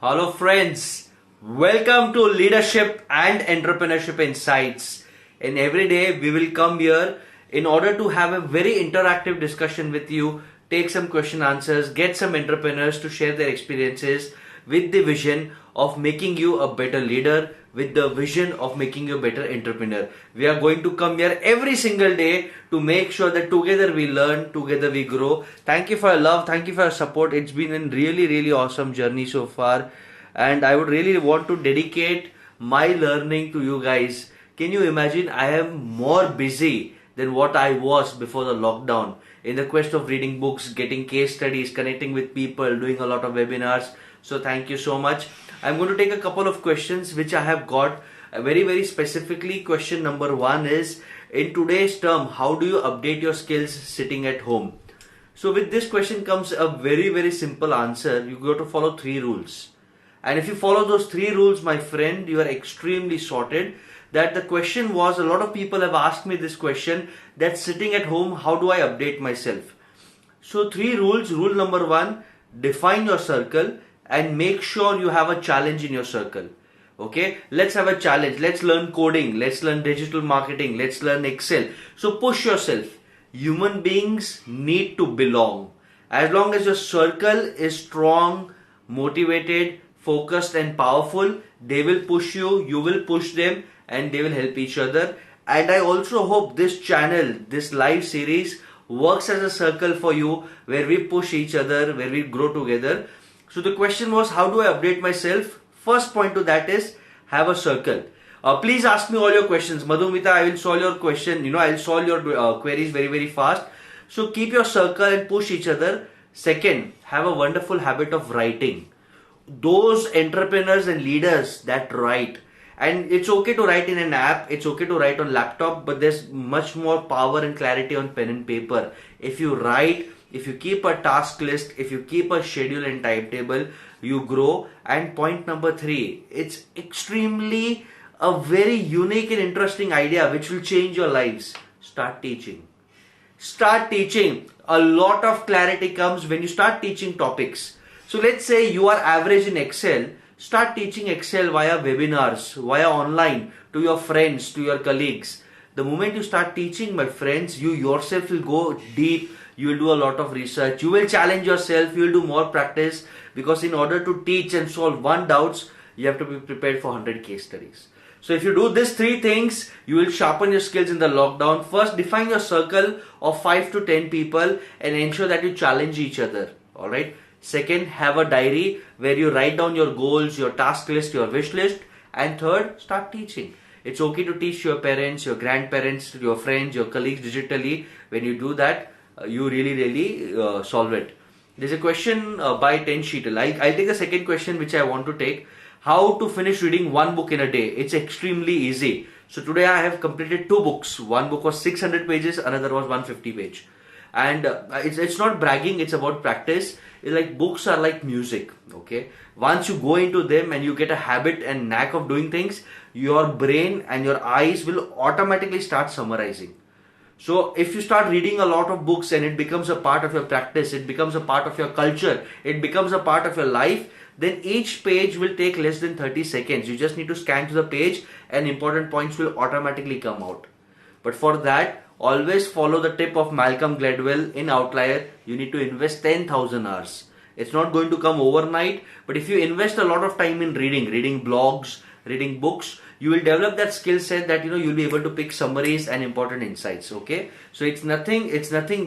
Hello friends, welcome to Leadership and Entrepreneurship Insights. And every day we will come here in order to have a very interactive discussion with you, take some question answers, get some entrepreneurs to share their experiences with the vision of making you a better leader, with the vision of making you a better entrepreneur. We are going to come here every single day to make sure that together we learn, together we grow. Thank you for your love, thank you for your support. It's been a really awesome journey so far, and I would really want to dedicate my learning to you guys. Can you imagine? I am more busy than what I was before the lockdown, in the quest of reading books, getting case studies, connecting with people, doing a lot of webinars. So thank you so much. I'm going to take a couple of questions which I have got very specifically. Question number one is, in today's term, how do you update your skills sitting at home? So with this question comes a very simple answer. You got to follow 3 rules. And if you follow those 3 rules, my friend, you are extremely sorted. That the question was, a lot of people have asked me this question, that sitting at home, how do I update myself? So 3 rules. Rule number 1, define your circle and make sure you have a challenge in your circle. Okay, let's have a challenge. Let's learn coding. Let's learn digital marketing. Let's learn Excel. So push yourself. Human beings need to belong. As long as your circle is strong, motivated, focused and powerful, they will push you, you will push them, and they will help each other. And I also hope this channel, this live series works as a circle for you, where we push each other, where we grow together. So the question was, how do I update myself? First point to that is, have a circle. Please ask me all your questions. Madhumita, I will solve your question. I'll solve your queries very fast. So keep your circle and push each other. Second, have a wonderful habit of writing. Those entrepreneurs and leaders that write, and it's okay to write in an app, it's okay to write on laptop, but there's much more power and clarity on pen and paper. If you write, if you keep a task list, if you keep a schedule and timetable, you grow. And point number 3, it's extremely a very unique and interesting idea which will change your lives. Start teaching. Start teaching. A lot of clarity comes when you start teaching topics. So let's say you are average in Excel. Start teaching Excel via webinars, via online, to your friends, to your colleagues. The moment you start teaching, my friends, you yourself will go deep. You will do a lot of research. You will challenge yourself. You will do more practice, because in order to teach and solve one doubts, you have to be prepared for 100 case studies. So if you do these 3 things, you will sharpen your skills in the lockdown. First, define your circle of 5 to 10 people and ensure that you challenge each other. Alright. Second, have a diary where you write down your goals, your task list, your wish list. And third, start teaching. It's okay to teach your parents, your grandparents, your friends, your colleagues digitally. When you do that, you really solve it. There's a question by 10 Sheetal. I'll take the second question which I want to take. How to finish reading 1 book in a day? It's extremely easy. So today I have completed 2 books. One book was 600 pages, another was 150 page. And it's not bragging, it's about practice. It's like books are like music, okay? Once you go into them and you get a habit and knack of doing things, your brain and your eyes will automatically start summarizing. So if you start reading a lot of books and it becomes a part of your practice, it becomes a part of your culture, it becomes a part of your life, then each page will take less than 30 seconds. You just need to scan to the page and important points will automatically come out. But for that, always follow the tip of Malcolm Gladwell in Outlier. You need to invest 10,000 hours. It's not going to come overnight, but if you invest a lot of time in reading blogs, reading books, you will develop that skill set that you'll be able to pick summaries and important insights. Okay, so it's nothing,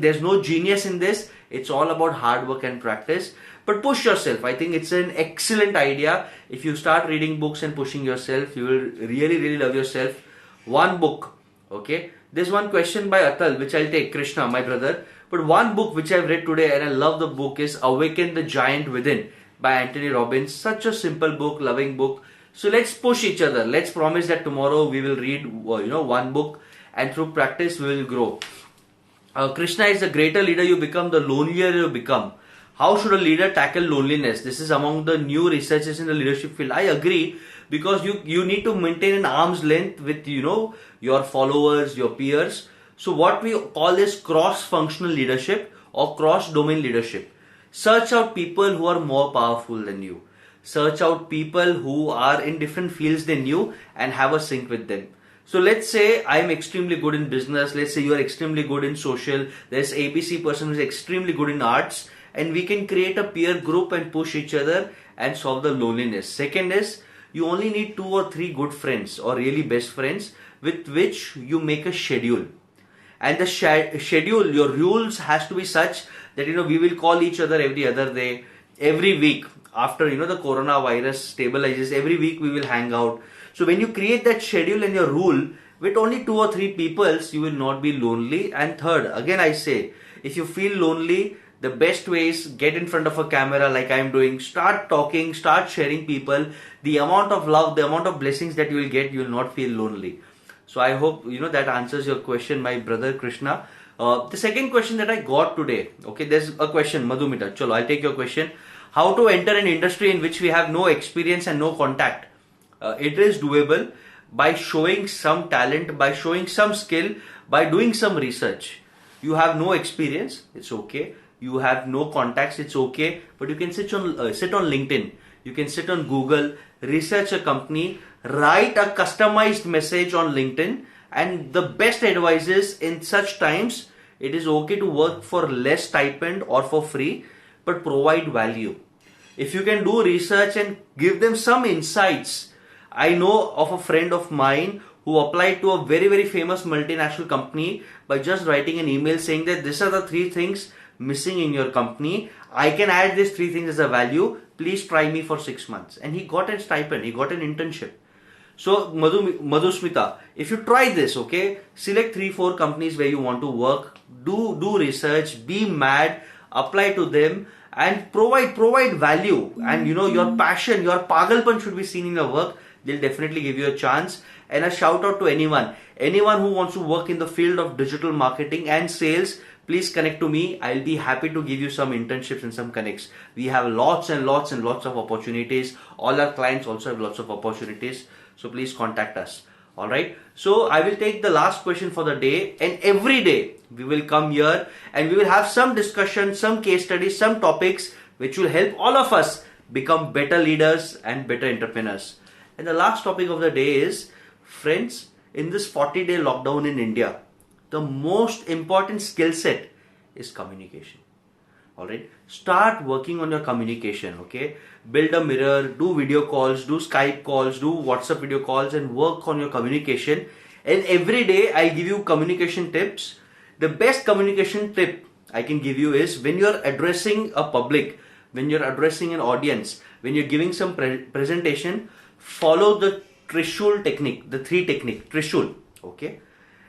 there's no genius in this. It's all about hard work and practice. But push yourself. I think it's an excellent idea. If you start reading books and pushing yourself, you will really love yourself. 1 book. Okay, there's one question by Atal which I'll take, Krishna, my brother. But 1 book which I've read today and I love the book is Awaken the Giant Within by Anthony Robbins. Such a simple book, loving book. So let's push each other. Let's promise that tomorrow we will read 1 book, and through practice we will grow. Krishna is the greater leader you become, the lonelier you become. How should a leader tackle loneliness? This is among the new researches in the leadership field. I agree, because you need to maintain an arm's length with your followers, your peers. So what we call is cross-functional leadership or cross-domain leadership. Search out people who are more powerful than you. search out people who are in different fields than you and have a sync with them. So let's say I'm extremely good in business, let's say you are extremely good in social, there's ABC person who's extremely good in arts, and we can create a peer group and push each other and solve the loneliness. Second is, you only need 2 or 3 good friends or really best friends with which you make a schedule. And the schedule, your rules has to be such that we will call each other every other day, every week after the coronavirus stabilizes, every week we will hang out. So when you create that schedule and your rule with only 2 or 3 peoples, you will not be lonely. And third, again I say, if you feel lonely, the best way is get in front of a camera like I'm doing, start talking, start sharing people. The amount of love, the amount of blessings that you will get, you will not feel lonely. So I hope that answers your question, my brother Krishna. The second question that I got today, okay, there's a question, Madhumita. Chalo, I'll take your question. How to enter an industry in which we have no experience and no contact? It is doable by showing some talent, by showing some skill, by doing some research. You have no experience, it's okay. You have no contacts, it's okay. But you can sit on LinkedIn. You can sit on Google, research a company, write a customized message on LinkedIn. And the best advice is, in such times, it is okay to work for less stipend or for free, but provide value. If you can do research and give them some insights. I know of a friend of mine who applied to a very, very famous multinational company by just writing an email saying that these are the 3 things missing in your company. I can add these 3 things as a value. Please try me for 6 months. And he got a stipend. He got an internship. So Madhusmita, if you try this, okay, select 3-4 companies where you want to work, do research, be mad, apply to them and provide value. And your passion, your pagalpan should be seen in your work. They'll definitely give you a chance. And a shout out to anyone who wants to work in the field of digital marketing and sales, please connect to me. I'll be happy to give you some internships and some connects. We have lots and lots and lots of opportunities. All our clients also have lots of opportunities. So please contact us. Alright. So I will take the last question for the day, and every day we will come here and we will have some discussion, some case studies, some topics which will help all of us become better leaders and better entrepreneurs. And the last topic of the day is, friends, in this 40-day lockdown in India, the most important skill set is communication. Alright, start working on your communication, okay? Build a mirror, do video calls, do Skype calls, do WhatsApp video calls and work on your communication. And every day I'll give you communication tips. The best communication tip I can give you is, when you're addressing a public, when you're addressing an audience, when you're giving some presentation, follow the Trishul technique, the 3 technique, Trishul, okay?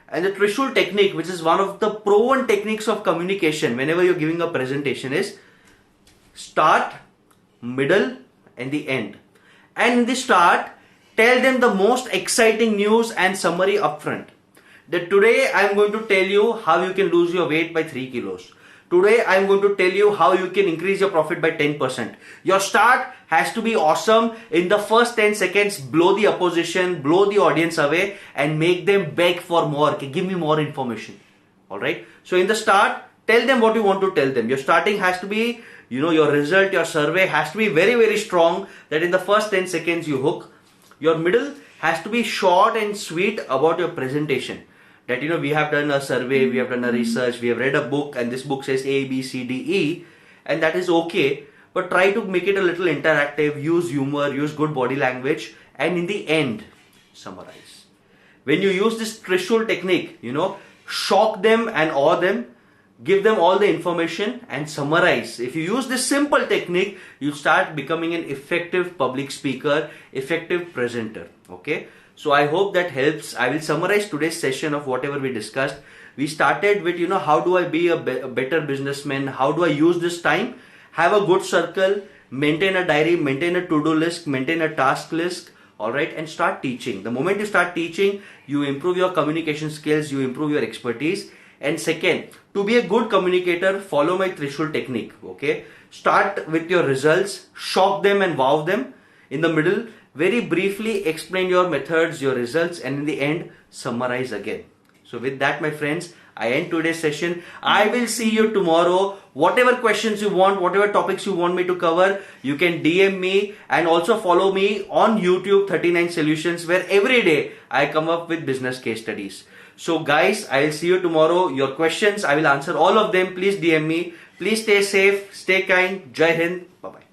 And the Trishul technique, which is one of the proven techniques of communication whenever you're giving a presentation, is start, middle and the end. And in the start, tell them the most exciting news and summary upfront. That today I'm going to tell you how you can lose your weight by 3 kilos. Today I'm going to tell you how you can increase your profit by 10%. Your start has to be awesome. In the first 10 seconds, blow the opposition, blow the audience away and make them beg for more. Okay, give me more information. Alright. So in the start, tell them what you want to tell them. Your starting has to be, your result, your survey has to be very, very strong, that in the first 10 seconds you hook. Your middle has to be short and sweet about your presentation. That we have done a survey, we have done a research, we have read a book and this book says A, B, C, D, E, and that is okay. But try to make it a little interactive, use humor, use good body language, and in the end, summarize. When you use this Trishul technique, shock them and awe them, give them all the information and summarize. If you use this simple technique, you start becoming an effective public speaker, effective presenter, okay? So I hope that helps. I will summarize today's session of whatever we discussed. We started with, how do I be a better businessman? How do I use this time? Have a good circle, maintain a diary, maintain a to-do list, maintain a task list, alright, and start teaching. The moment you start teaching, you improve your communication skills, you improve your expertise. And second, to be a good communicator, follow my Trishul technique, okay? Start with your results, shock them and wow them. In the middle, very briefly explain your methods, your results, and in the end, summarize again. So with that, my friends, I end today's session. I will see you tomorrow. Whatever questions you want, whatever topics you want me to cover, you can DM me, and also follow me on YouTube 39 Solutions, where every day I come up with business case studies. So guys, I will see you tomorrow. Your questions, I will answer all of them. Please DM me. Please stay safe, stay kind. Jai Hind. Bye bye.